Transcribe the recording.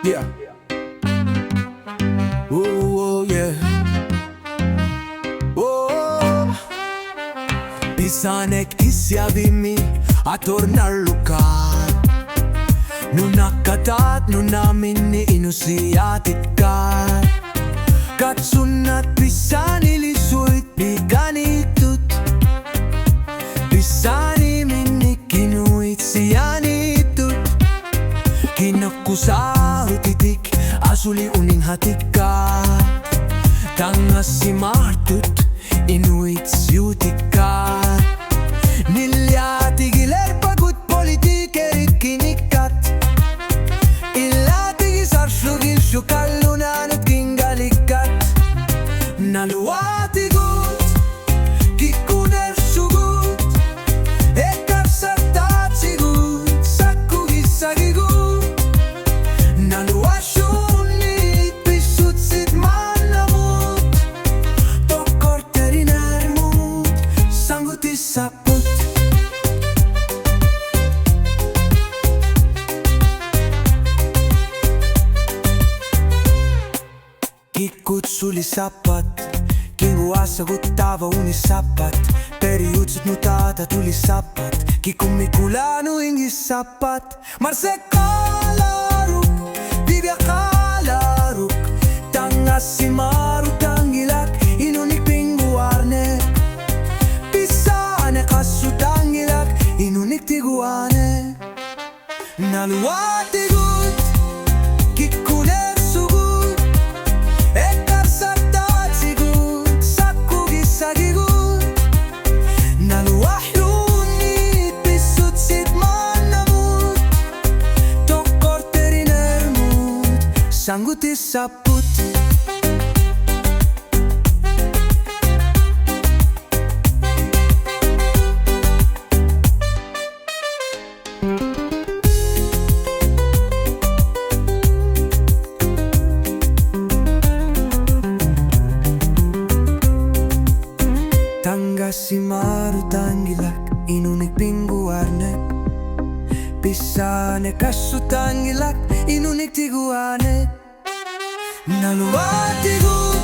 Yeah. Oh, yeah. Oh. Pisanek isjavimi a tornar lugar. Nu nakatat, nu namin inusiatitkar. Katsunnat pisani lisuit piganitut. Pisani minni kinuit sianitut. Kinakusahutitik asuli uning hatikka. Tangasi martut inuit siutikka. Niljaatigiler pagut politiikerit kinikat. Illatigi sarslugil shukallunaanut kingalikat. Naluatigut kikuner sugut. Ekar sartatsigut sakkugissagigut. Naluashunit pissutsit mannamut. Tokkorterin ärmut sangutissaput. Kikutsuli sapat, kinguassa kuttava unisapat. Periutsut nutada tuli sapat, kikumikulanu ingis sapat. Marse kalaruk, vivia kalaruk. Tangasi maru tangilak, inunik pinguarne. Pisane kassu tangilak, inunik tiguane. Naluatigut, kikuner sugut. Ekar sartatsigut, sakkugissagigut. Naluahrunit pissutsit mannamut. Tokkorterin ärmut sangutissaput. Tangasi maru tangilak, inunik pinguarne. Pisane kassu tangilak, inunik tiguane. Naluatigut